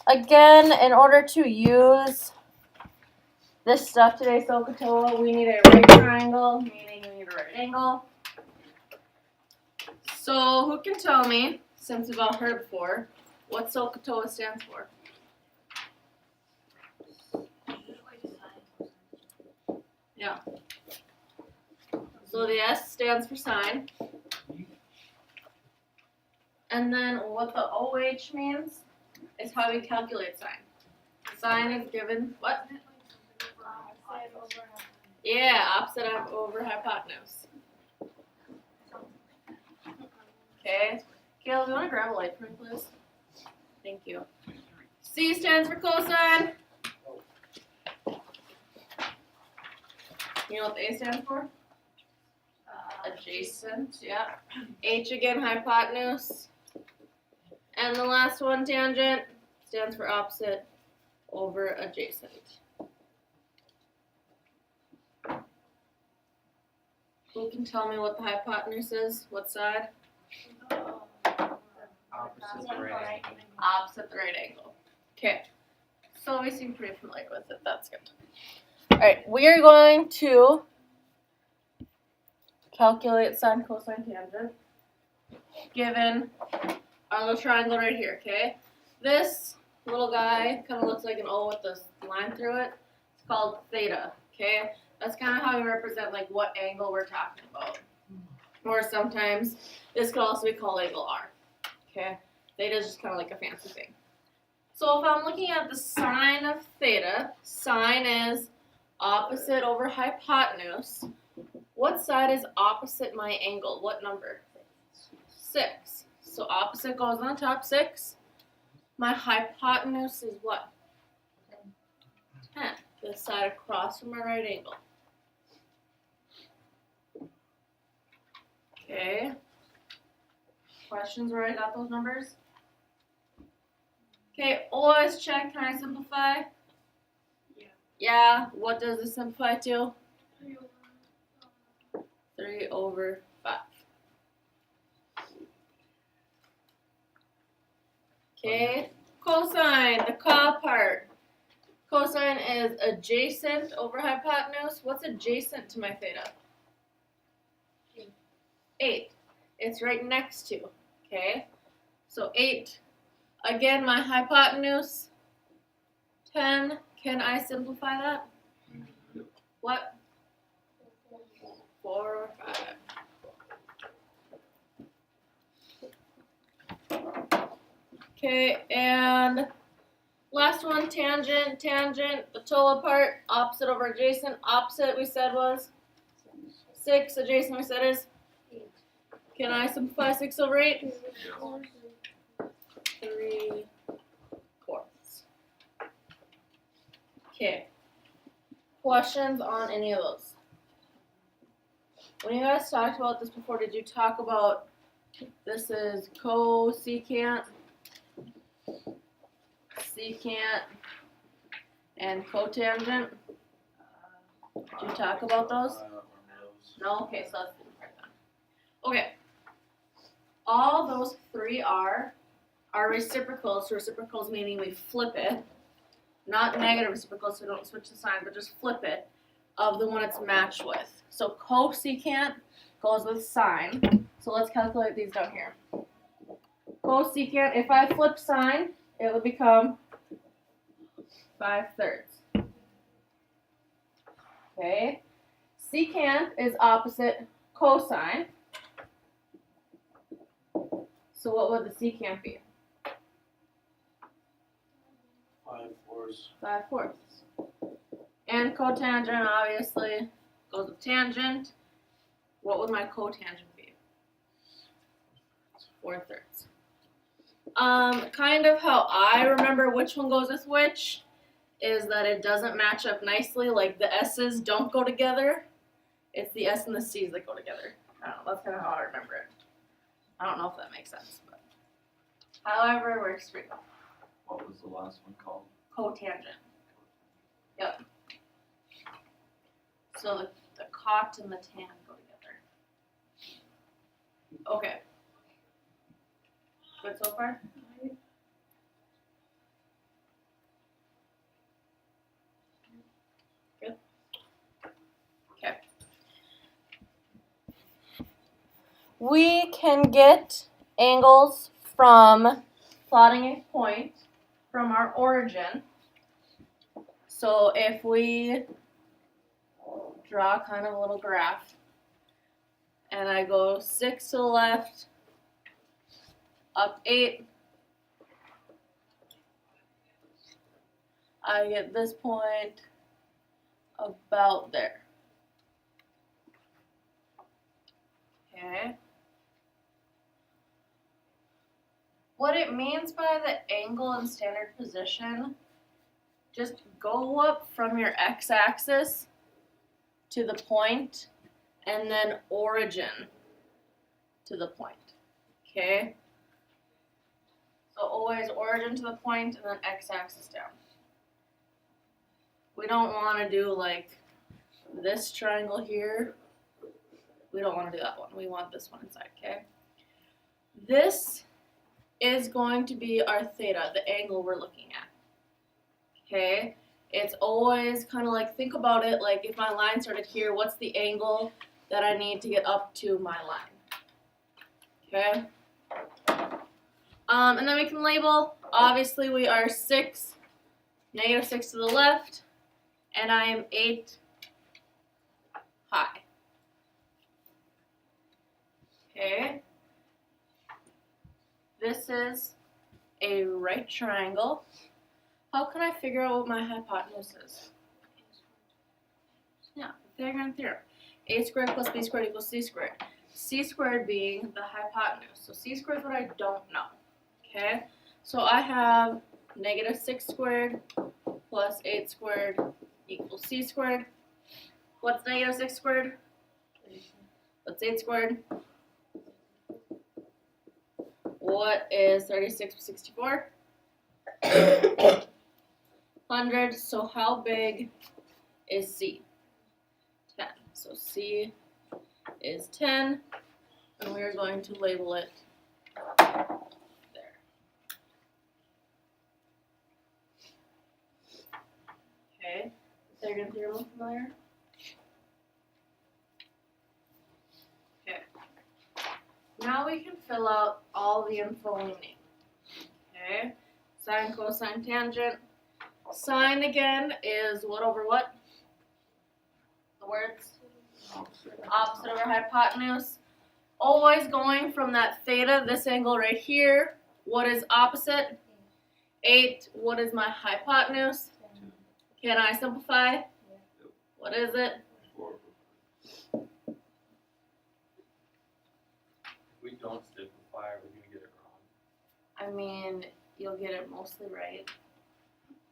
Again, in order to use this stuff today, SOHCAHTOA, we need a right triangle, meaning we need a right angle. So who can tell me, since we've all heard it before, what SOHCAHTOA stands for? Yeah. So the S stands for sine. And then what the OH means is how we calculate sine. Sine is given, what? Yeah, opposite over hypotenuse. Okay. Caleb, you want to grab a light for me, please? Thank you. C stands for cosine. You know what the A stands for? Adjacent, yeah. H again, hypotenuse. And the last one, tangent, stands for opposite over adjacent. Who can tell me what the hypotenuse is? What side? Opposite the right angle. Opposite the right angle. Okay. So we seem pretty familiar with it. That's good. Alright, we are going to calculate sine, cosine, tangent, given our little triangle right here, okay? This little guy kind of looks like an O with this line through it. It's called theta, okay? That's kind of how we represent like what angle we're talking about. Or sometimes this could also be called angle R, okay? Theta is just kind of like a fancy thing. So if I'm looking at the sine of theta, sine is opposite over hypotenuse. What side is opposite my angle? What number? 6. So opposite goes on top, 6. My hypotenuse is what? 10. This side across from my right angle. Okay. Questions where I got those numbers? Okay, always check, can I simplify? Yeah, what does this simplify to? 3 over 5. Okay, cosine, the co part. Cosine is adjacent over hypotenuse. What's adjacent to my theta? 8. It's right next to, okay? So 8. Again, my hypotenuse, 10. Can I simplify that? What? 4 or 5. Okay, and last one, tangent. Tangent, the TOA part, opposite over adjacent. Opposite we said was 6. Adjacent we said is 8. Can I simplify 6 over 8? 3/4. Okay. Questions on any of those? When you guys talked about this before, did you talk about this is cosecant, secant, and cotangent? Did you talk about those? No? Okay, so let's do it then. Okay. All those 3 are reciprocals. So reciprocals meaning we flip it. Not negative reciprocals, so don't switch the sign, but just flip it of the one it's matched with. So cosecant goes with sine. So let's calculate these down here. Cosecant, if I flip sine, it would become 5/3. Okay. Secant is opposite cosine. So what would the secant be? 5/4. 5/4. And cotangent obviously goes with tangent. What would my cotangent be? 4/3. Kind of how I remember which one goes with which is that it doesn't match up nicely, like the S's don't go together. It's the S and the C's that go together. I don't know, that's kind of how I remember it. I don't know if that makes sense, but however it works for you. What was the last one called? Cotangent. Yep. So the cot and the tan go together. Okay. Good so far? we can get angles from plotting a point from our origin. So if we draw kind of a little graph, and I go 6 to the left, up 8, I get this point about there. Okay. What it means by the angle and standard position, just go up from your x-axis to the point, and then origin to the point. Okay? So always origin to the point and then x-axis down. We don't want to do like this triangle here. We don't want to do that one. We want this one inside, okay? This is going to be our theta, the angle we're looking at. Okay? It's always kind of like, think about it like if my line started here, what's the angle that I need to get up to my line? Okay? And then we can label, obviously we are 6, negative 6 to the left, and I am 8 high. Okay? This is a right triangle. How can I figure out what my hypotenuse is? Yeah, Pythagorean theorem. A squared plus b squared equals c squared. C squared being the hypotenuse. So c squared is what I don't know. Okay? So I have negative 6 squared plus 8 squared equals c squared. What's negative 6 squared? What's 8 squared? What is 36 plus 64? 100. So how big is C? 10. So C is 10, and we are going to label it there. Okay. Pythagorean theorem look familiar? Okay. Now we can fill out all the info we need. Okay. Sine, cosine, tangent. Sine again is what over what? The words? Opposite over hypotenuse. Always going from that theta, this angle right here. What is opposite? 8. What is my hypotenuse? Can I simplify? What is it? If we don't simplify, are we going to get it wrong? I mean, you'll get it mostly right,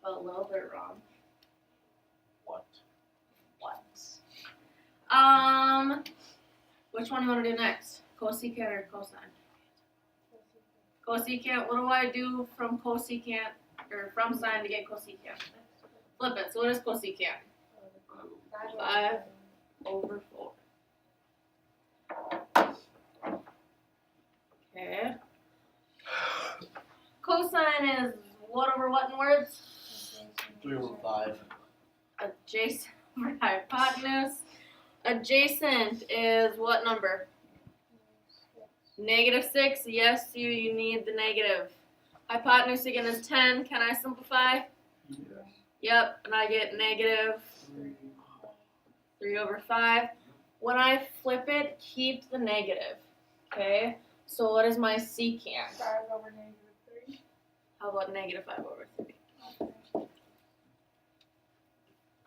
but a little bit wrong. What? Which one do you want to do next? Cosecant or cosine? Cosecant. What do I do from cosecant or from sine to get cosecant? Flip it. So what is cosecant? 5 over 4. Okay. Cosine is what over what in words? 3 over 5. Adjacent over hypotenuse. Adjacent is what number? Negative 6. Yes, you need the negative. Hypotenuse again is 10. Can I simplify? Yes. Yep, and I get negative 3 over 5. When I flip it, keep the negative. Okay? So what is my secant? 5 over negative 3. How about negative 5 over 3?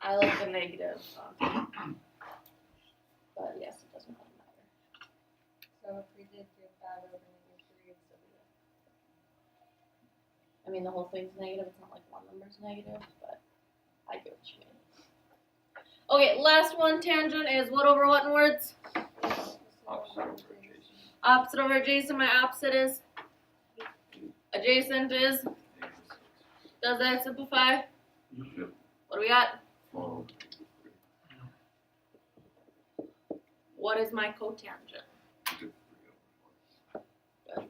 I like the negative. But yes, it doesn't really matter. So if we did do 5 over negative 3, it'd still be I mean, the whole thing's negative. It's not like one number's negative, but I get what you mean. Okay, last one, tangent, is what over what in words? Opposite over adjacent. Opposite over adjacent. My opposite is? Adjacent is? Does that simplify? Yep. What do we got? 4 over 3. What is my cotangent? 3 over 4. Good.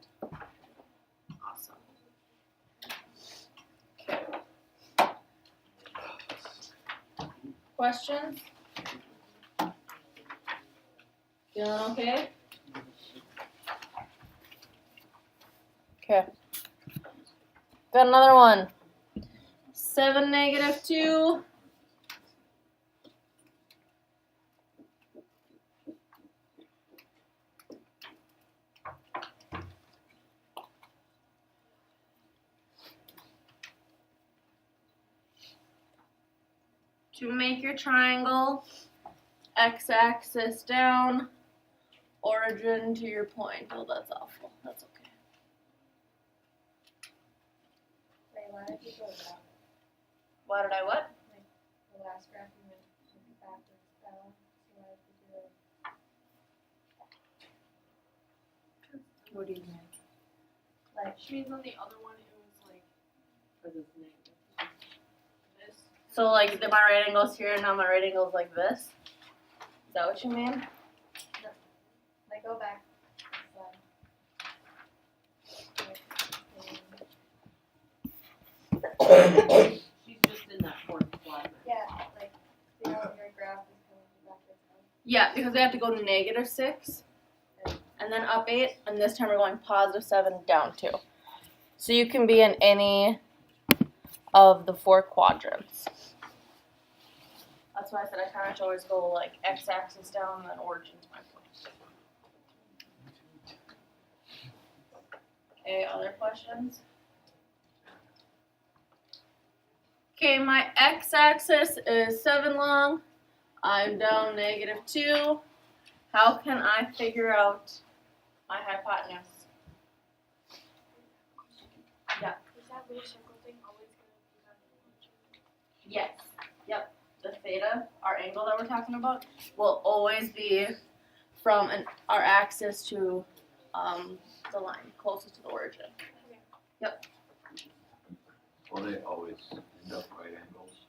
Awesome. Okay. Questions? Feeling okay? Okay. Got another one. 7, -2. To make your triangle, x-axis down, origin to your point. Oh, that's awful. That's okay. Wait, why did you go back? Why did I what? The last graph you went backwards down. So why did you do it? What do you mean? Like, Which means on the other one it was like this. So like my right angle's here, now my right angle's like this? Is that what you mean? like go back. She's just in that fourth quadrant. Yeah, like, see how your graph is coming backwards down? Yeah, because we have to go to -6 and then up 8, and this time we're going +7 down 2. So you can be in any of the 4 quadrants. That's why I said I kind of always go like x-axis down and then origin to my point. Okay, other questions? Okay, my x-axis is 7 long. I'm down -2. How can I figure out my hypotenuse? Yeah. Is that little circle thing always going to be that origin? Yes. Yep. The theta, our angle that we're talking about, will always be from our axis to the line closest to the origin. Well, they always end up right angles.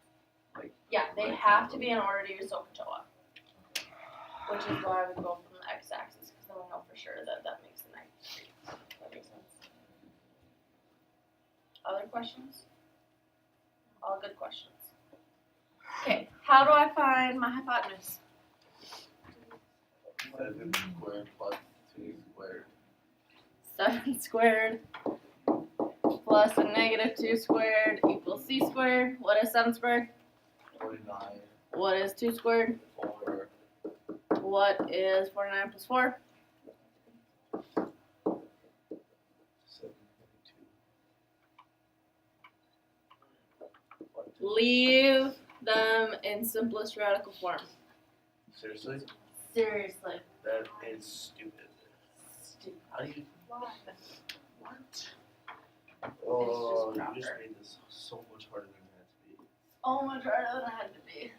Like, Yeah, they have to be in order to use SOHCAHTOA, which is why we go from the x-axis, because then we know for sure that that makes the 90 degrees. That makes sense. Other questions? All good questions. Okay, how do I find my hypotenuse? 7 squared plus 2 squared. 7 squared plus a -2 squared equals c squared. What is 7 squared? 49 What is 2 squared? 4. What is 49 plus 4? 72. Leave them in simplest radical form. Seriously? Seriously. That is stupid. Stupid. How do you? Why? What? Oh, proper. you just made this so much harder than it had to be. Oh, much harder than it had to be.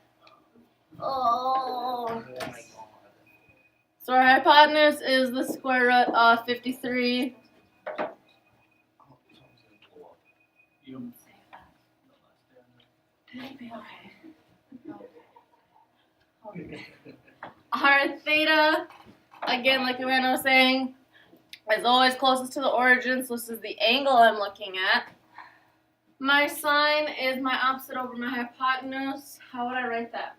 Oh. Oh my god. So our hypotenuse is the square root of 53. Oh, something's gonna blow up. You Maybe okay. Our theta, again, like Amanda was saying, is always closest to the origin, so this is the angle I'm looking at. My sine is my opposite over my hypotenuse. How would I write that?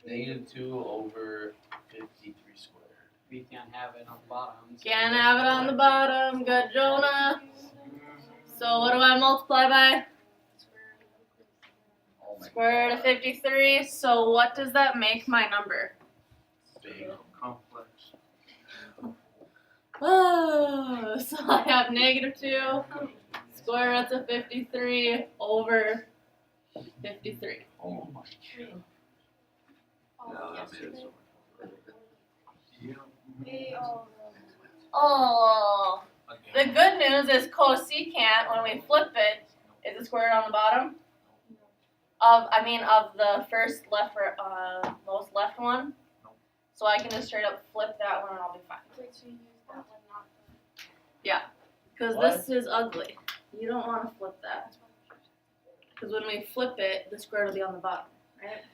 -2 over 53 squared. we can't have it on the bottom. So Can't have it on the bottom. Good, Jonah. So what do I multiply by? Oh my Square root of god. 53. So what does that make my number? Big. complex. Oh, so I have -2 square roots of 53 over 53. Oh my god. No, that made it so much harder. Oh, the good news is cosecant, when we flip it, is the square root on the bottom of the first left most left one. So I can just straight up flip that one and I'll be fine. Wait, so you use that one, not Because What? this is ugly. You don't want to flip that. Because when we flip it, the square root will be on the bottom, right?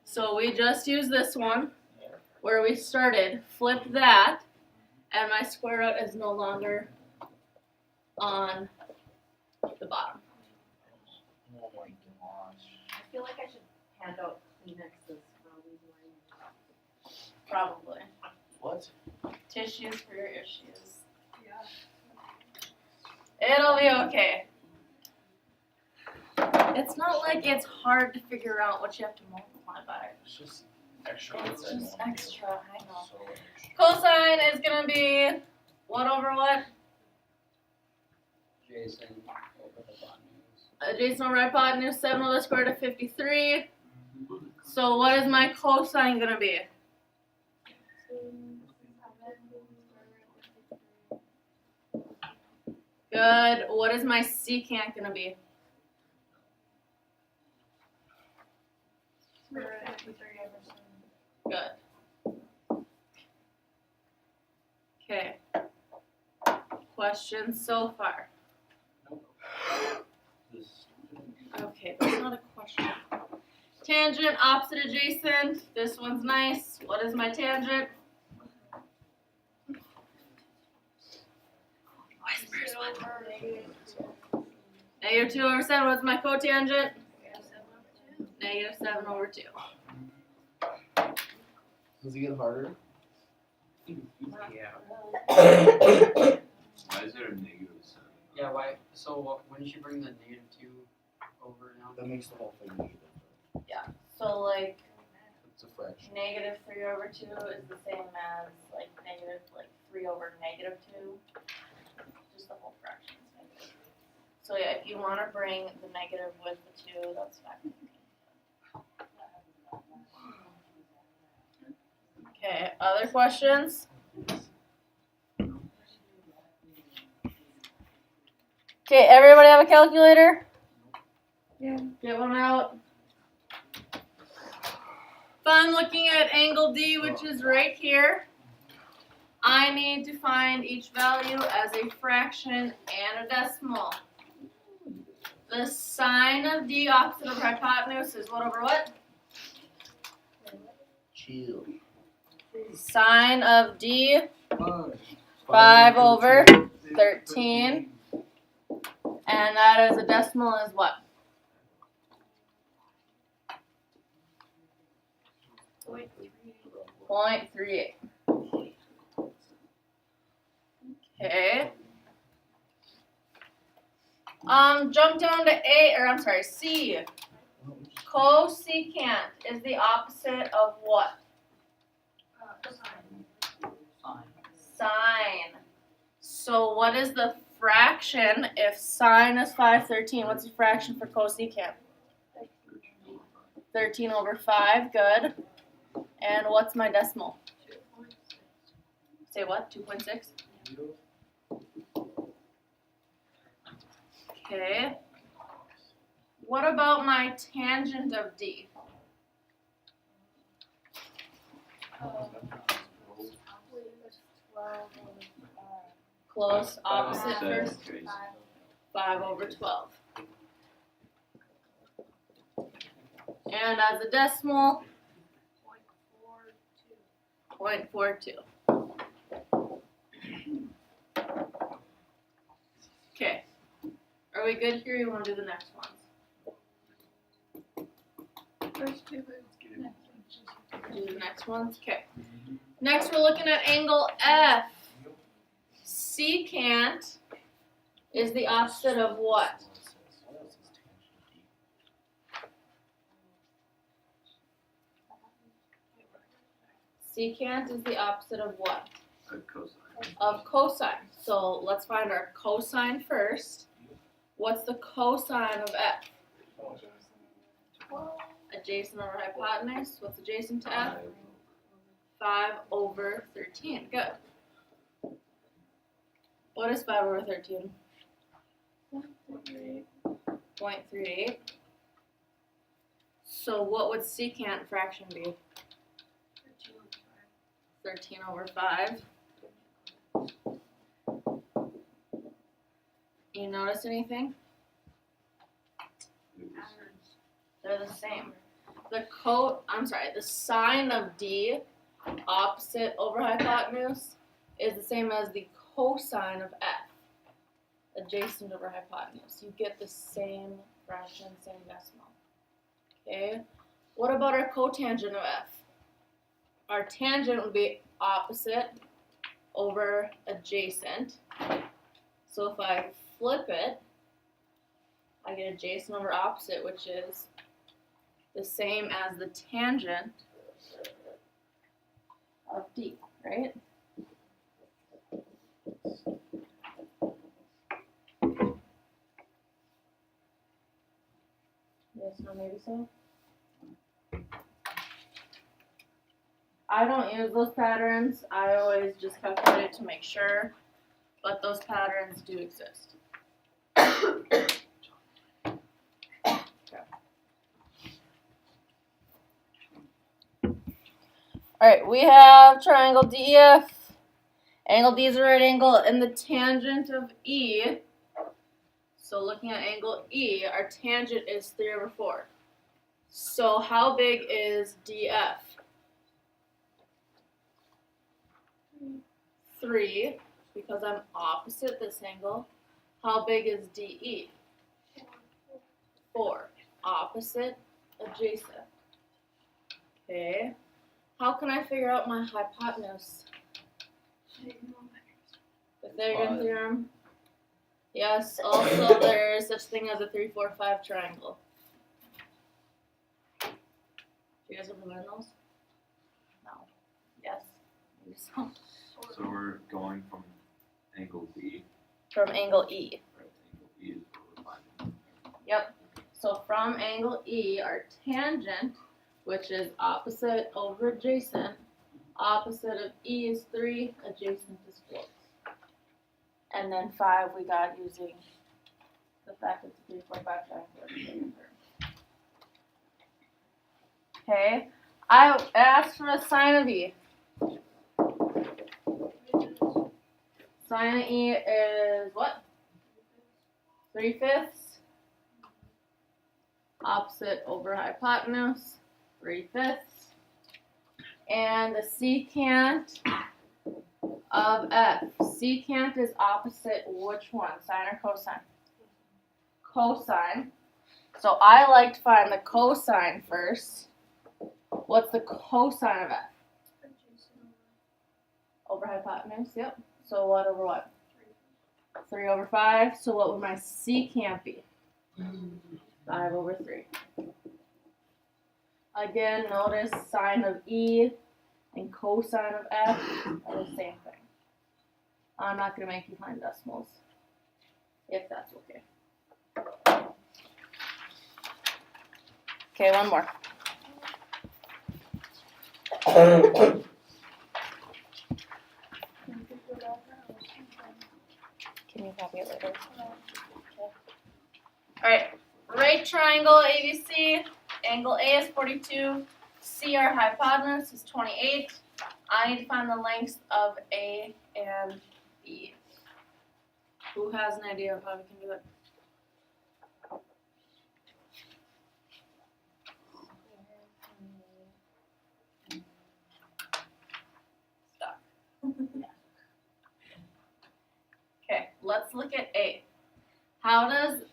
So we just use this one where we started, flip that, and my square root is no longer on the bottom. Oh my gosh. I feel like I should hand out Kleenexes for all these lines. Probably. What? Tissues for your issues. It'll be okay. It's not like it's hard to figure out what you have to multiply by. It's just extra. It's inside just one. extra, I know. So extra. Cosine is gonna be what over what? Jason over hypotenuse. Adjacent over hypotenuse, 7 over the square root of 53. So what is my cosine gonna be? Good. What is my secant gonna be? Good. Okay. Questions so far? This- Okay, that's not a question. Tangent, opposite adjacent. This one's nice. What is my tangent? Whispers, what? Negative 2 over 7. What's my cotangent? Negative 7 over 2. Does it get harder? Yeah. Why is there a negative 7? Yeah, why? So when you bring the -2 over now? That makes the whole thing negative. So like It's a fraction. negative 3 over 2 is the same as like negative 3 over negative 2. Just the whole fraction is negative. So yeah, if you want to bring the negative with the 2, that's fine. Okay, other questions? Okay, everybody have a calculator? Yeah. Get one out. If I'm looking at angle D, which is right here, I need to find each value as a fraction and a decimal. The sine of D opposite of hypotenuse is what over what? Chill. Sine of D, 5. 5 over 13. And that is a decimal is what? 0.38. Okay. Jump down to C. Cosecant is the opposite of what? Fine. Sine. So what is the fraction if sine is 5/13? What's the fraction for cosecant? 13 over 5, good. And what's my decimal? Say what, 2.6? Okay. What about my tangent of D? Close, opposite first. 5 over 12. And as a decimal, 0.42. Okay. Are we good here? You want to do the next ones? First two. Do the next ones? Okay. Next, we're looking at angle F. Secant is the opposite of what? Secant is the opposite of what? Cosine. Of cosine. So let's find our cosine first. What's the cosine of F? Adjacent over hypotenuse. What's adjacent to F? 5 over 13. Good. What is 5 over 13? 0.38. So what would secant fraction be? 13 over 5. You notice anything? They're the same. The sine of D, opposite over hypotenuse, is the same as the cosine of F, adjacent over hypotenuse. You get the same fraction, same decimal. Okay. What about our cotangent of F? Our tangent would be opposite over adjacent. So if I flip it, I get adjacent over opposite, which is the same as the tangent of D, right? Yes, no, maybe so. I don't use those patterns. I always just calculate it to make sure, but those patterns do exist. Alright, we have triangle DEF. Angle D is a right angle, and the tangent of E. So looking at angle E, our tangent is 3/4. So how big is DF? 3, because I'm opposite this angle. How big is DE? 4. Opposite, adjacent. Okay. How can I figure out my hypotenuse? Pythagorean theorem. Yes, also there is such thing as a 3, 4, 5 triangle. Do you guys ever learn those? No. Yes. Maybe so. So we're going from angle B, From angle E. right? Angle B is what we're finding. Yep. So from angle E, our tangent, which is opposite over adjacent, opposite of E is 3, adjacent is 4. And then 5 we got using the fact that it's a 3, 4, 5 triangle. Okay. I asked for a sine of E. Sine of E is what? 3/5. Opposite over hypotenuse, 3/5. And the secant of F. Secant is opposite which one? Sine or cosine? Cosine. So I like to find the cosine first. What's the cosine of F? Over hypotenuse, yep. So what over what? 3/5. So what would my secant be? 5/3. Again, notice sine of E and cosine of F are the same thing. I'm not going to make you find decimals, if that's okay. Okay, one more. Can you copy it later? Alright, right triangle ABC, angle A is 42, C our hypotenuse is 28. I need to find the lengths of A and B. Who has an idea of how we can do it? Stuck. Okay, let's look at A. How does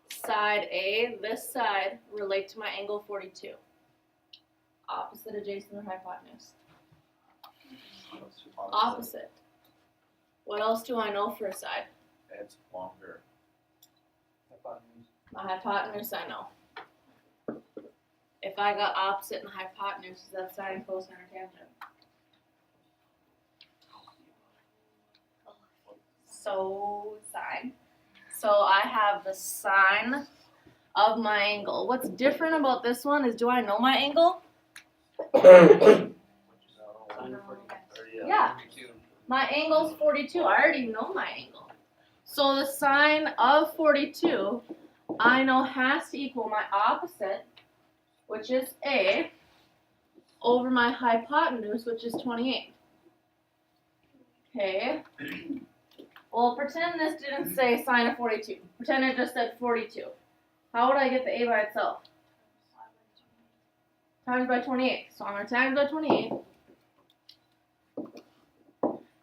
side A, this side, relate to my angle 42? Opposite, adjacent, or hypotenuse? Opposite. What else do I know for a side? It's longer. My hypotenuse I know. If I got opposite and hypotenuse, is that sine, cosine, or tangent? So sine. So I have the sine of my angle. What's different about this one is, do I know my angle? Sine of 40. Yeah. 42. My angle's 42. I already know my angle. So the sine of 42, I know has to equal my opposite, which is A, over my hypotenuse, which is 28. Okay. Well, pretend this didn't say sine of 42. Pretend it just said 42. How would I get the A by itself? Times by 28. So I'm going to times by 28.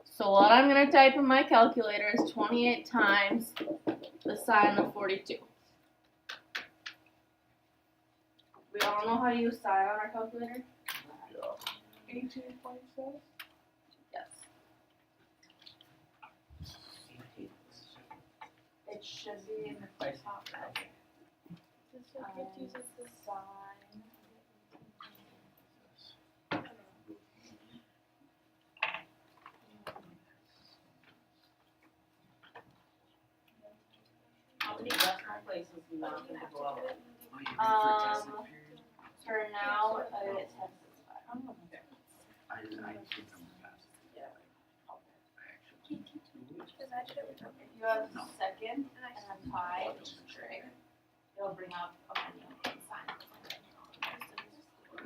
So what I'm going to type in my calculator is 28 times the sine of 42. We all know how to use sine on our calculator? Yeah. 18.6. Yes. It should be in the top right. So fifty is like this. Sign. How many decimal places do you want them to go out? For now, it has I think I'm past. Because I did it with okay. you have second And I and a tie. It'll bring up a menu and sign.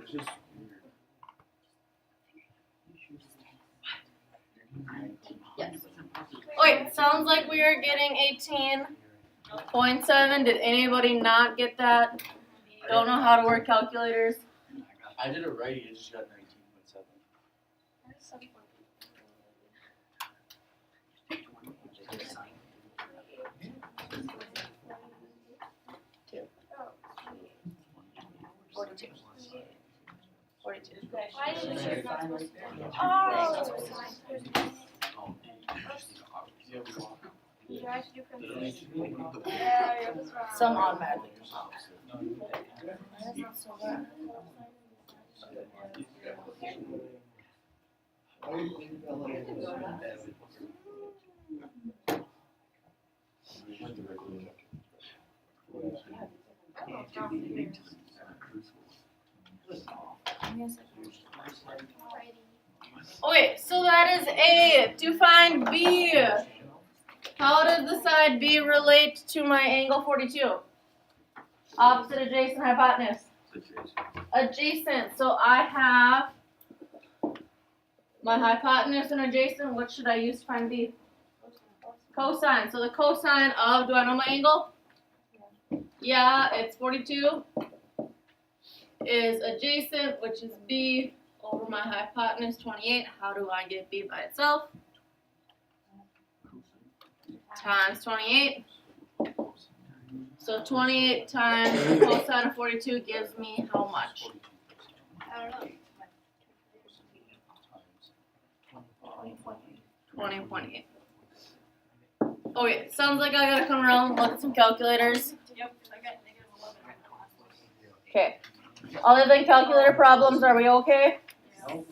It's just weird. Yes. Wait, sounds like we are getting 18.7. Did anybody not get that? Don't know how to work calculators? I did it right, I just got 19.7. There's some point. Forty-two. Why did Sorry. you not supposed to do it? Oh. Yeah, we walk. You guys do consistency. Yeah, you're just wrong. Some automatically. Okay, so that is A. To find B. How does the side B relate to my angle 42? Opposite, adjacent, hypotenuse. Adjacent. So I have my hypotenuse and adjacent. What should I use to find B? Cosine. So the cosine of, do I know my angle? Yeah, it's 42. Is adjacent, which is B, over my hypotenuse, 28. How do I get B by itself? Times 28. So 28 times the cosine of 42 gives me how much? I don't know. 20.8. Okay, sounds like I gotta come around and look at some calculators. Yep, I got -11 right now. Okay. Other than calculator problems, are we okay? No,